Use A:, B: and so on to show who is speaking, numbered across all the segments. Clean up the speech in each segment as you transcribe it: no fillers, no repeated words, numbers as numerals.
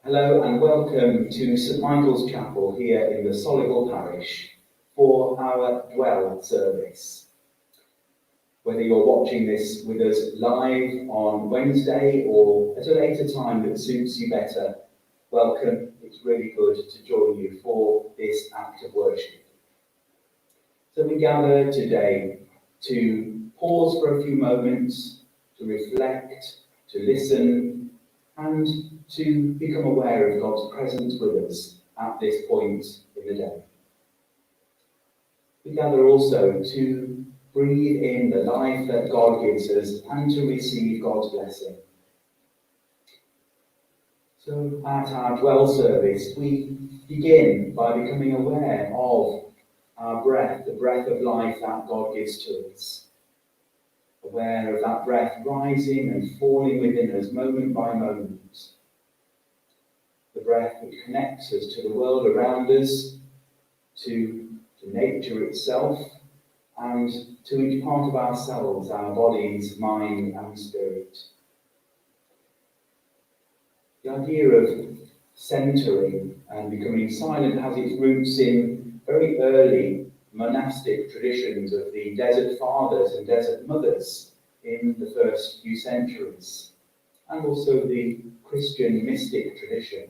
A: Hello and welcome to St Michael's Chapel here in the Solihull parish for our Dwell service. Whether you're watching this with us live on Wednesday or at a later time that suits you better, welcome. It's really good to join you for this act of worship. So we gather today to pause for a few moments, to reflect, to listen, and to become aware of God's presence with us at this point in the day. We gather also to breathe in the life that God gives us and to receive God's blessing. So at our Dwell service, we begin by becoming aware of our breath, the breath of life that God gives to us. Aware of that breath rising and falling within us moment by moment. The breath which connects us to the world around us, to nature itself, and to each part of ourselves, our bodies, mind and spirit. The idea of centering and becoming silent has its roots in very early monastic traditions of the desert fathers and desert mothers in the first few centuries, and also the Christian mystic tradition.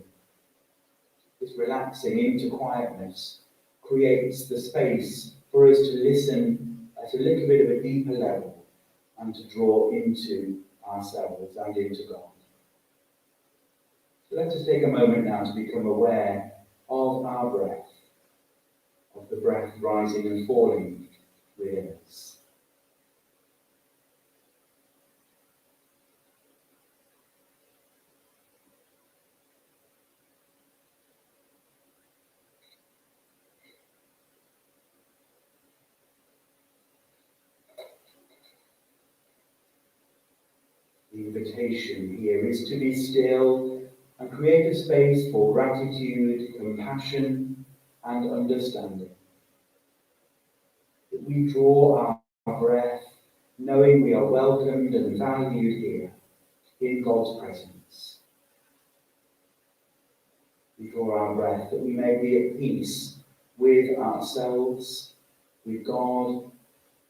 A: This relaxing into quietness creates the space for us to listen at a little bit of a deeper level and to draw into ourselves and into God. So let us take a moment now to become aware of our breath, of the breath rising and falling within us. The invitation here is to be still and create a space for gratitude, compassion, and understanding. That we draw our breath, knowing we are welcomed and valued here in God's presence. We draw our breath that we may be at peace with ourselves, with God,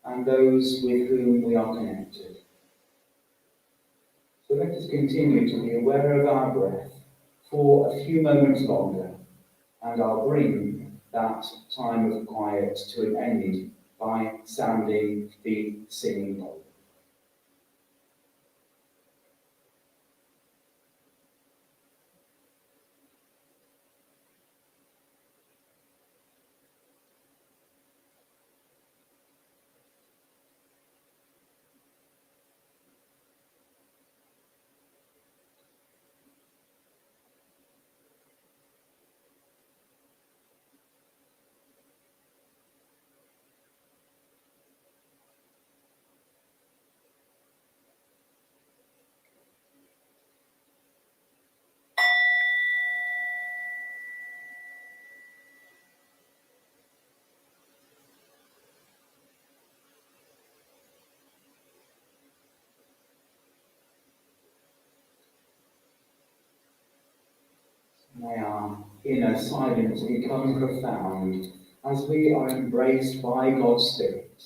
A: and those with whom we are connected. So let us continue to be aware of our breath for a few moments longer, and I'll bring that time of quiet to an end by sounding the singing bowl. May our inner silence become profound as we are embraced by God's Spirit.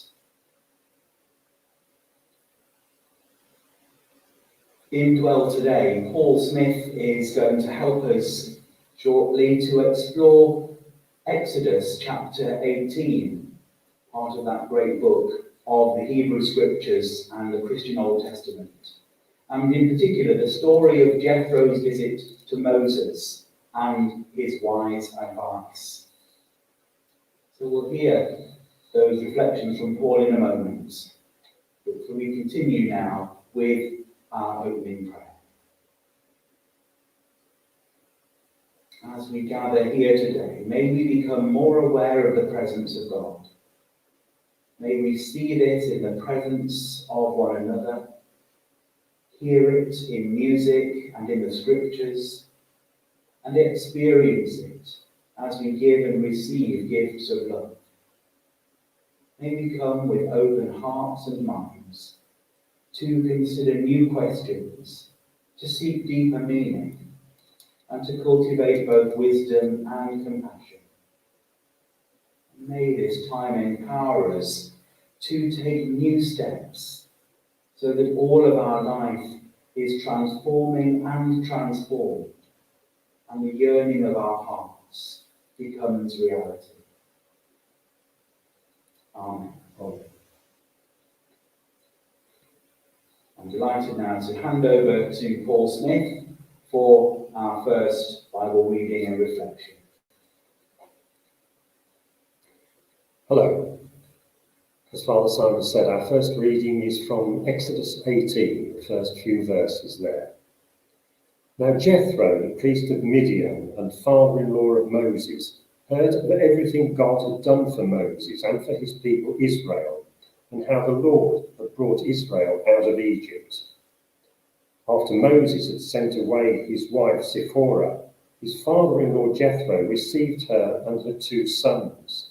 A: In Dwell today, Paul Smith is going to help us shortly to explore Exodus chapter 18, part of that great book of the Hebrew Scriptures and the Christian Old Testament. And in particular, the story of Jethro's visit to Moses and his wise advice. So we'll hear those reflections from Paul in a moment. But we continue now with our opening prayer. As we gather here today, may we become more aware of the presence of God. May we see this in the presence of one another, hear it in music and in the scriptures, and experience it as we give and receive gifts of love. May we come with open hearts and minds to consider new questions, to seek deeper meaning, and to cultivate both wisdom and compassion. May this time empower us to take new steps so that all of our life is transforming and transformed, and the yearning of our hearts becomes reality. Amen. I'm delighted now to hand over to Paul Smith for our first Bible reading and reflection.
B: Hello. As Father Simon said, our first reading is from Exodus 18, the first few verses there. Now Jethro, the priest of Midian and father-in-law of Moses, heard of everything God had done for Moses and for his people Israel, and how the Lord had brought Israel out of Egypt. After Moses had sent away his wife Zipporah, his father-in-law Jethro received her and her 2 sons.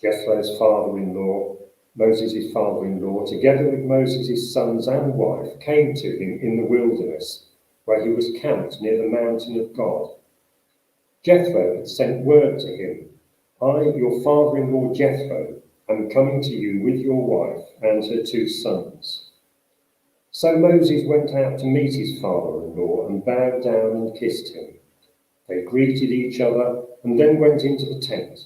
B: Jethro's father-in-law, Moses' father-in-law, together with Moses' sons and wife, came to him in the wilderness, where he was camped near the mountain of God. Jethro had sent word to him, I, your father-in-law Jethro, am coming to you with your wife and her 2 sons. So Moses went out to meet his father-in-law and bowed down and kissed him. They greeted each other and then went into the tent.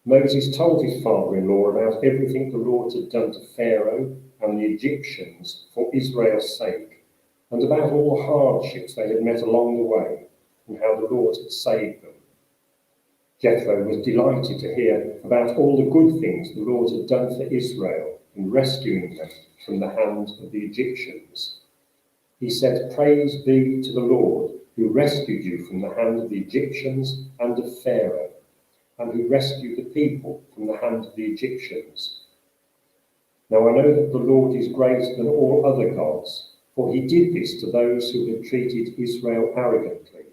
B: Moses told his father-in-law about everything the Lord had done to Pharaoh and the Egyptians for Israel's sake, and about all the hardships they had met along the way, and how the Lord had saved them. Jethro was delighted to hear about all the good things the Lord had done for Israel in rescuing them from the hand of the Egyptians. He said, Praise be to the Lord, who rescued you from the hand of the Egyptians and of Pharaoh, and who rescued the people from the hand of the Egyptians. Now I know that the Lord is greater than all other gods, for he did this to those who had treated Israel arrogantly.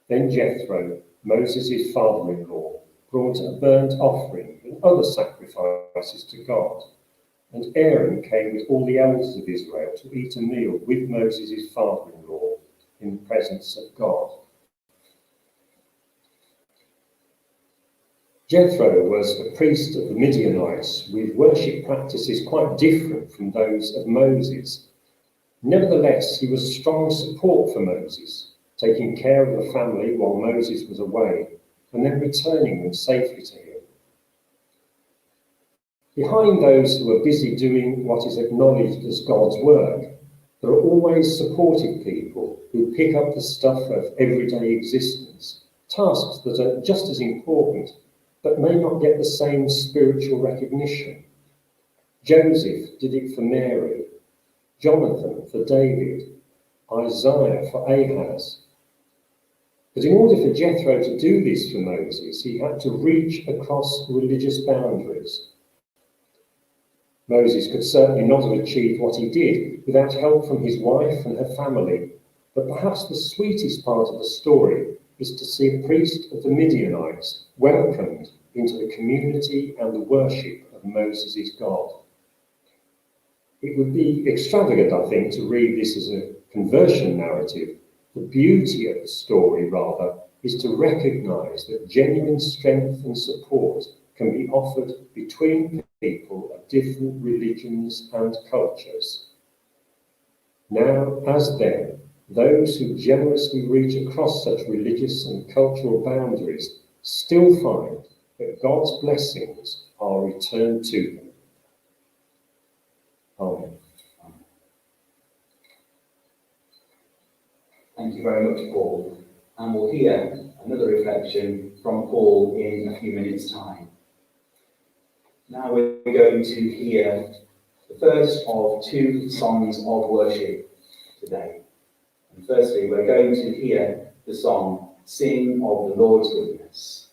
B: Then Jethro, Moses' father-in-law, brought a burnt offering and other sacrifices to God. And Aaron came with all the elders of Israel to eat a meal with Moses' father-in-law in the presence of God. Jethro was a priest of the Midianites with worship practices quite different from those of Moses. Nevertheless, he was strong support for Moses, taking care of the family while Moses was away, and then returning them safely to him. Behind those who are busy doing what is acknowledged as God's work, there are always supportive people who pick up the stuff of everyday existence, tasks that are just as important, but may not get the same spiritual recognition. Joseph did it for Mary, Jonathan for David, Isaiah for Ahaz. But in order for Jethro to do this for Moses, he had to reach across religious boundaries. Moses could certainly not have achieved what he did without help from his wife and her family, but perhaps the sweetest part of the story is to see a priest of the Midianites welcomed into the community and the worship of Moses' God. It would be extravagant, I think, to read this as a conversion narrative. The beauty of the story, rather, is to recognise that genuine strength and support can be offered between people of different religions and cultures. Now, as then, those who generously reach across such religious and cultural boundaries still find that God's blessings are returned to them. Amen.
A: Thank you very much, Paul. And we'll hear another reflection from Paul in a few minutes' time. Now we're going to hear the first of 2 songs of worship today. And firstly, we're going to hear the song, Sing of the Lord's Goodness.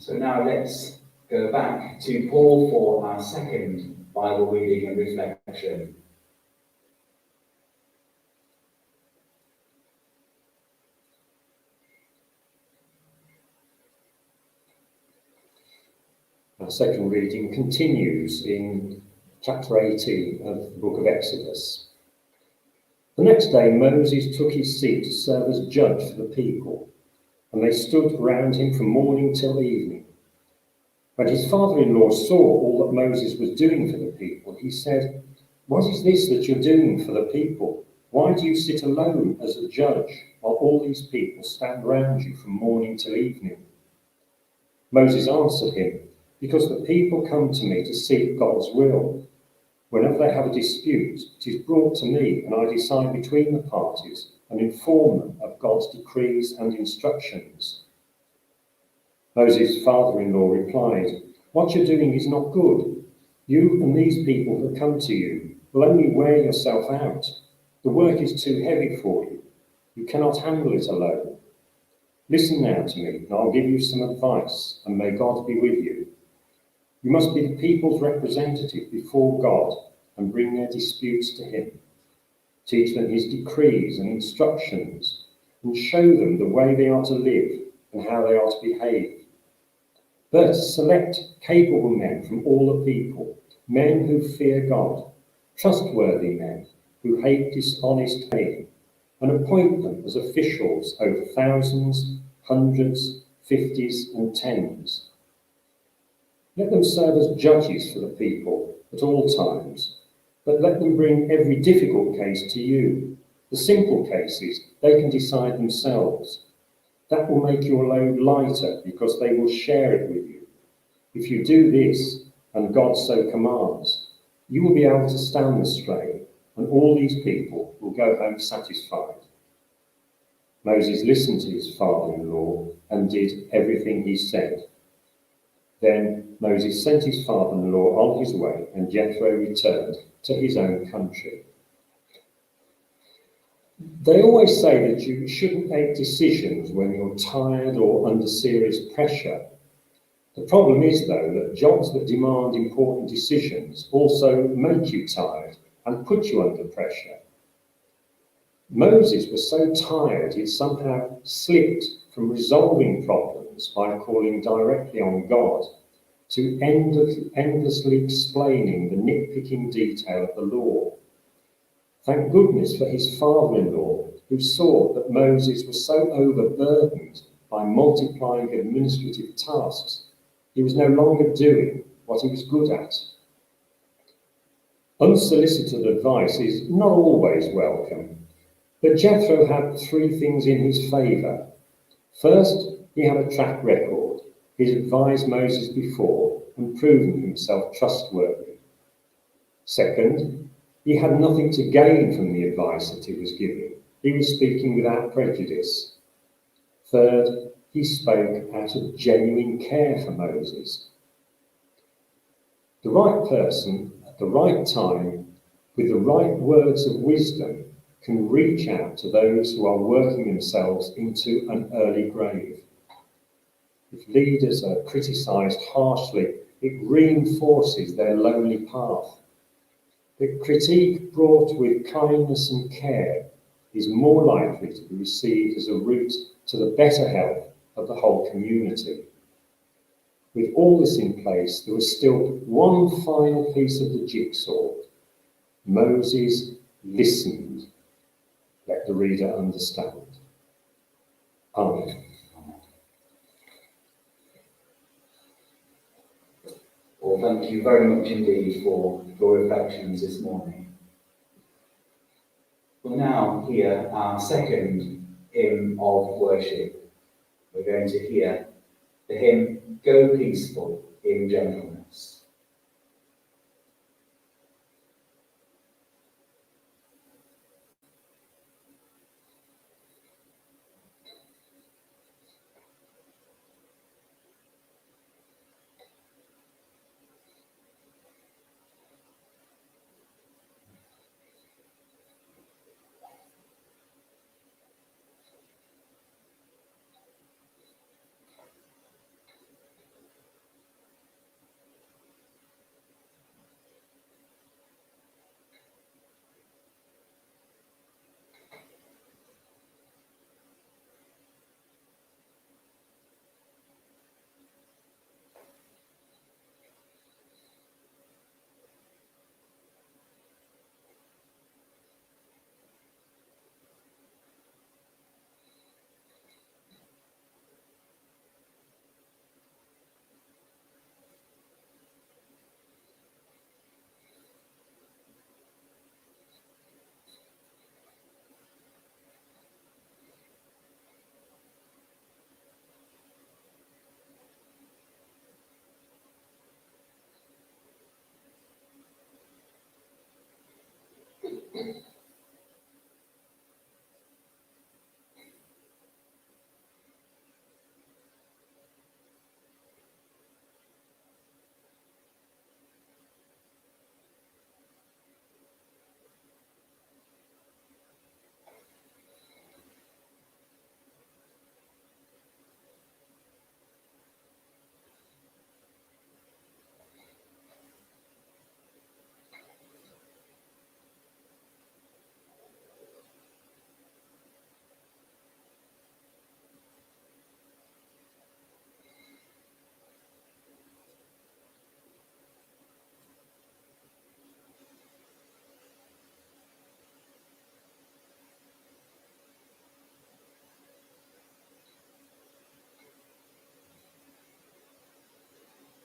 A: So now let's go back to Paul for our second Bible reading and reflection.
B: Our second reading continues in chapter 18 of the book of Exodus. The next day Moses took his seat to serve as judge for the people, and they stood round him from morning till evening. When his father-in-law saw all that Moses was doing for the people, he said, "What is this that you're doing for the people? Why do you sit alone as a judge while all these people stand round you from morning till evening?" Moses answered him, "Because the people come to me to seek God's will. Whenever they have a dispute, it is brought to me, and I decide between the parties and inform them of God's decrees and instructions." Moses' father-in-law replied, "What you're doing is not good. You and these people who come to you will only wear yourself out. The work is too heavy for you. You cannot handle it alone. Listen now to me, and I'll give you some advice, and may God be with you. You must be the people's representative before God and bring their disputes to him. Teach them his decrees and instructions, and show them the way they are to live and how they are to behave. But select capable men from all the people, men who fear God, trustworthy men who hate dishonest gain, and appoint them as officials over thousands, hundreds, fifties, and tens. Let them serve as judges for the people at all times, but let them bring every difficult case to you. The simple cases they can decide themselves. That will make your load lighter because they will share it with you. If you do this, and God so commands, you will be able to stand the strain, and all these people will go home satisfied." Moses listened to his father-in-law and did everything he said. Then Moses sent his father-in-law on his way, and Jethro returned to his own country. They always say that you shouldn't make decisions when you're tired or under serious pressure. The problem is, though, that jobs that demand important decisions also make you tired and put you under pressure. Moses was so tired he'd somehow slipped from resolving problems by calling directly on God to endlessly explaining the nitpicking detail of the law. Thank goodness for his father-in-law, who saw that Moses was so overburdened by multiplying administrative tasks, he was no longer doing what he was good at. Unsolicited advice is not always welcome, but Jethro had three things in his favour. First, he had a track record. He'd advised Moses before and proven himself trustworthy. Second, he had nothing to gain from the advice that he was giving. He was speaking without prejudice. Third, he spoke out of genuine care for Moses. The right person at the right time with the right words of wisdom can reach out to those who are working themselves into an early grave. If leaders are criticised harshly, it reinforces their lonely path. But critique brought with kindness and care is more likely to be received as a route to the better health of the whole community. With all this in place, there was still one final piece of the jigsaw. Moses listened. Let the reader understand. Amen.
A: Well, thank you very much indeed for your reflections this morning. We'll now hear our second hymn of worship. We're going to hear the hymn, "Go Peaceful in gentleness.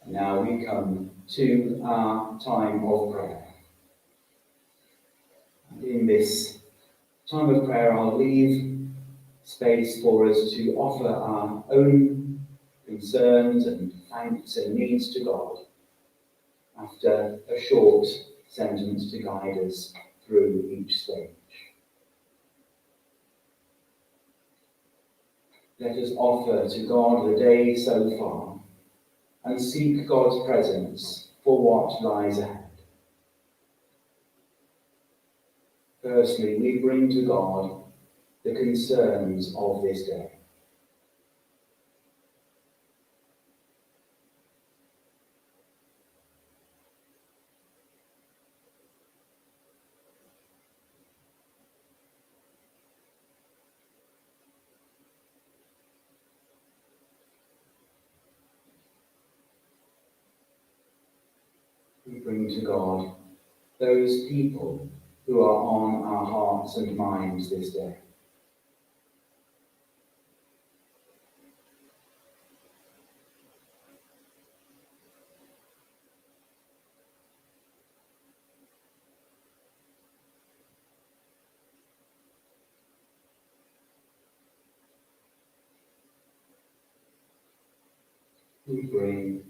A: Now we come to our time of prayer. And in this time of prayer, I'll leave space for us to offer our own concerns and thanks and needs to God after a short sentence to guide us through each stage. Let us offer to God the day so far and seek God's presence for what lies ahead. Firstly, we bring to God the concerns of this day. We bring to God those people who are on our hearts and minds this day. We bring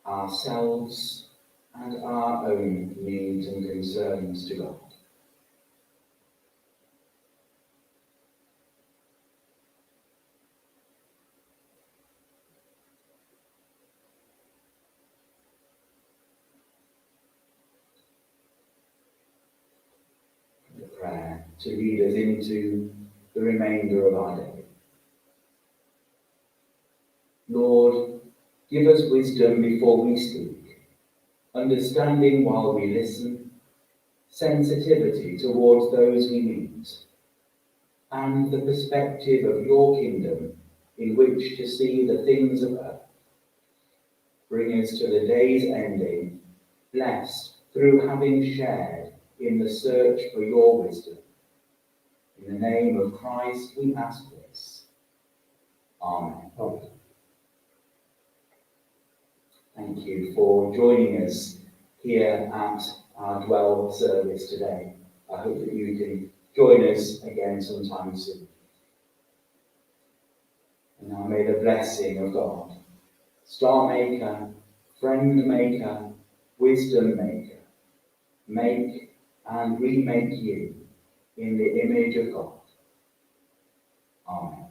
A: ourselves and our own needs and concerns to God. The prayer to lead us into the remainder of our day. Lord, give us wisdom before we speak, understanding while we listen, sensitivity towards those we meet, and the perspective of your kingdom in which to see the things of earth. Bring us to the day's ending, blessed through having shared in the search for your wisdom. In the name of Christ we ask this. Amen.
B: Amen.
A: Thank you for joining us here at our Dwell service today. I hope that you can join us again sometime soon. And now may the blessing of God, Star Maker, friend maker, wisdom maker, make and remake you in the image of God. Amen.